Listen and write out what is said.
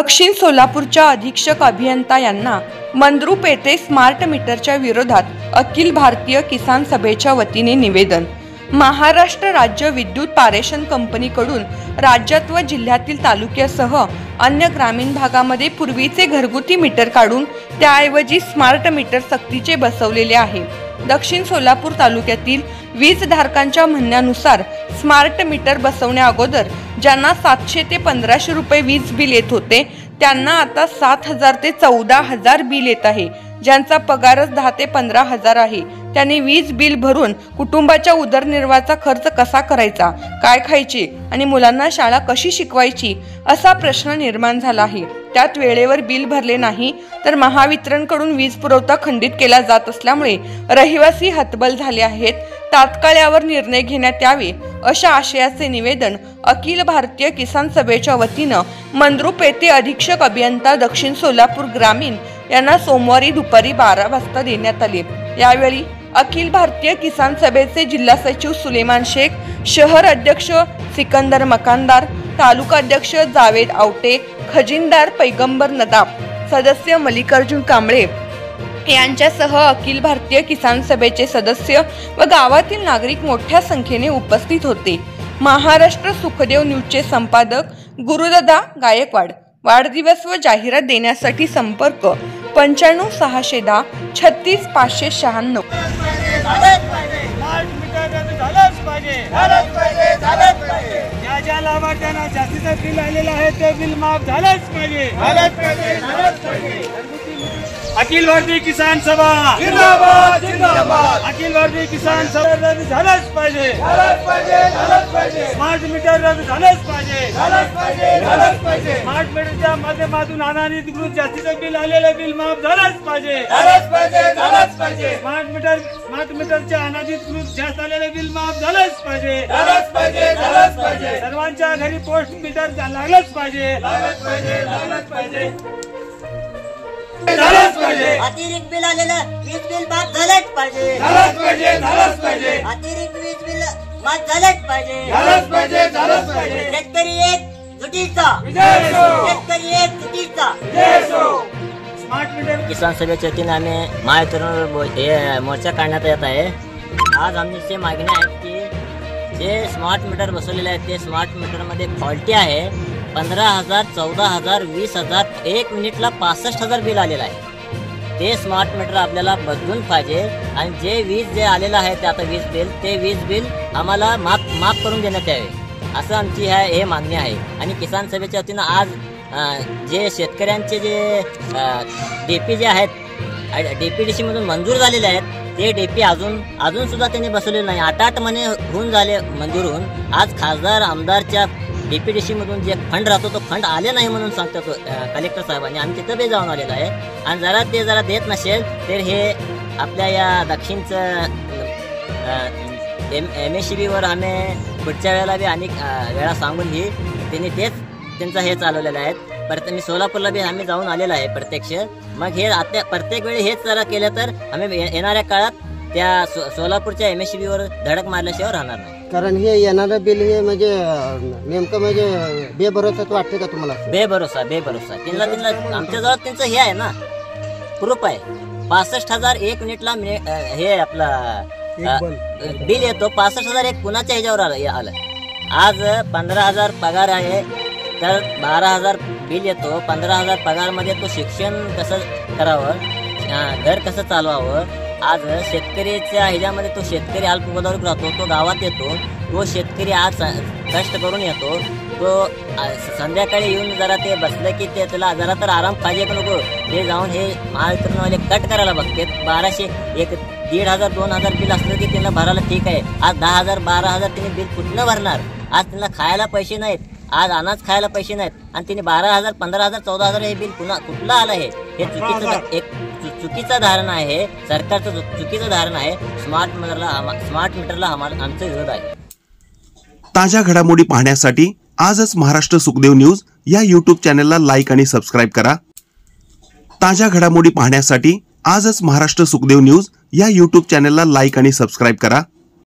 दक्षिण सोलापूरच्या अधीक्षक अभियंता यांना मंद्रुप येथे स्मार्ट मीटरच्या विरोधात अखिल भारतीय किसान सभेच्या वतीने निवेदन। महाराष्ट्र राज्य विद्युत पारेषण कंपनीकडून राज्यात व जिल्ह्यातील तालुक्यासह अन्य ग्रामीण भागामध्ये पूर्वीचे घरगुती मीटर काढून त्याऐवजी स्मार्ट मीटर सक्तीचे बसवलेले आहे। दक्षिण सोलापूर तालुक्यातील वीज धारकांच्या म्हणण्यानुसार स्मार्ट मीटर बसवण्या अगोदर ज्यांना 700 ते 1500 रुपये वीज बिल येत होते त्यांना आता 7000 ते 14000 बिल येत आहे। ज्यांचा पगारच 10 ते 15000 आहे त्यांनी वीज बिल भरून कुटुंबाच्या उदरनिर्वाहाचा खर्च कसा करायचा, काय खायचे आणि मुलांना शाळा कशी शिकवायची असा प्रश्न निर्माण झाला आहे। त्यात वेळेवर बिल भरले नाही तर महावितरणकडून वीज पुरवठा खंडित केला जात असल्यामुळे रहिवासी हतबल झाले आहेत। तात्काळ यावर निर्णय घेण्यात यावे अशा आशयाचे निवेदन अखिल भारतीय किसान सभेच्या वतीनं मंद्रुप येथे अधीक्षक अभियंता दक्षिण सोलापूर ग्रामीण यांना सोमवारी दुपारी 12 वाजता देण्यात आले। यावेळी अखिल भारतीय किसान सभेचे जिल्हा सचिव सुलेमान शेख, शहर अध्यक्ष सिकंदर मकानदार, तालुका अध्यक्ष जावेद आवटे, खजिनदार पैगंबर नदाब, सदस्य मल्लिकार्जुन कांबळे यांच्यासह अखिल भारतीय किसान सभेचे सदस्य व गावातील नागरिक मोठ्या संख्येने उपस्थित होते। महाराष्ट्र सुखदेव न्यूजचे संपादक गुरुदादा गायकवाड। वाढदिवस व जाहिरात देण्यासाठी संपर्क 95 610 36 596। ज्या लाभार्थ्यांना जास्तीचं बिल आलेलं आहे ते बिल माफ झालंच पाहिजे। अखिल भारतीय किसान सभा जिंदाबाद जिंदाबाद। अखिल भारतीय किसान सभा रद्द झालंच पाहिजे। स्मार्ट मीटर रद्द झालंच पाहिजे। स्मार्ट मीटरच्या माध्यमातून अनाधिकृत जास्तीचं बिल आलेलं बिल माफ झालंच पाहिजे। स्मार्ट मीटरच्या अनाधिकृत जास्त आलेलं बिल माफ झालंच पाहिजे। सर्वांच्या घरी पोस्ट मीटर लागलंच पाहिजे। अतिरिक्त बिल आलेलं वीज बिल माफ झालंच पाहिजे। अतिरिक्त वीज बिल माफ झालंच पाहिजे। शेतकरी एक जुटीचा, शेतकरी एक जुटीचा। स्मार्ट मीटर किसान सभेच्या वतीने आम्ही महावितरणवर मोर्चा काढण्यात येत आहे। आज आमची मागणी आहे की जे स्मार्ट मीटर बसवलेले आहेत ते स्मार्ट मीटरमध्ये फॉल्टी आहे। 15000 14000 20000 1 मिनिटला 65000 बिल आलेलं आहे। ते स्मार्ट मीटर आपल्याला बदलून पाहिजे आणि जे वीज आलेलं आहे ते आता वीज बिल आम्हाला माफ करून देण्यात यावे असं आमची हे मागणी आहे। आणि किसान सभेच्या वतीनं आज जे शेतकऱ्यांचे जे DP जे आहेत DPDC मधून मंजूर झालेले आहेत ते DP अजून सुद्धा त्यांनी बसवलेले नाही। 8 महिने होऊन झाले मंजूर होऊन। आज खासदार आमदारच्या DPDC मधून जे फंड राहतो तो फंड आले नाही म्हणून सांगतात कलेक्टर साहेबांनी। आम्ही तिथं जाऊन आलेलो आहे आणि जरा देत नसेल तर हे आपल्या या दक्षिणचं MSCBवर आम्ही पुढच्या वेळेला बी अनेक वेळा सांगून त्यांनी त्यांचं हे चालवलेलं आहे। परत मी सोलापूरला बी आम्ही जाऊन आलेलो आहे प्रत्यक्ष। मग हे आता प्रत्येक वेळी हेच जरा केलं तर आम्ही येणाऱ्या काळात त्या सोलापूरच्या MSCBवर धडक मारल्याशिवाय राहणार नाही। कारण हे येणारं बिल हे म्हणजे नेमकं म्हणजे बेभरोसाच वाटते का तुम्हाला? बेभरोसा त्यांना आमच्याजवळ त्यांचं हे आहे ना, प्रूफ आहे। 65000 1 मिनिटला हे आपला बिल येतो। 65000 एक कुणाच्या ह्याच्यावर आलं। आज 15000 पगार आहे तर 12000 बिल येतो। 15000 पगारमध्ये तो शिक्षण कसं करावं, घर कसं चालवावं। आज शेतकरीच्या ह्याच्यामध्ये तो शेतकरी अल्पभूधारक राहतो, तो गावात येतो, तो शेतकरी आज कष्ट करून येतो, तो संध्याकाळी येऊन जरा ते बसलं की ते त्याला जरा तर आराम पाहिजे का नको हे जाऊन हे महावितरणवाले कट करायला बघते। 1200 1500 2000 बिल असलं की त्यांना भरायला ठीक आहे। आज 10000 12000 त्यांनी बिल कुठलं भरणार? आज त्यांना खायला पैसे नाहीत, आज अनाज खायला पैसे नाहीत आणि त्यांनी 12000 15000 14000 हे बिल कुठलं आलं आहे? हे चुकीचं धारण आहे, सरकारचं चुकीचं धारण आहे। स्मार्ट मीटरला आमचा विरोध आहे। ताज्या घडामोडी पाहण्यासाठी आजच महाराष्ट्र सुखदेव न्यूज या YouTube चॅनलला लाईक आणि सबस्क्राईब करा। ताज्या घडामोडी पाहण्यासाठी आजच महाराष्ट्र सुखदेव न्यूज या YouTube चॅनलला लाईक आणि सबस्क्राईब करा।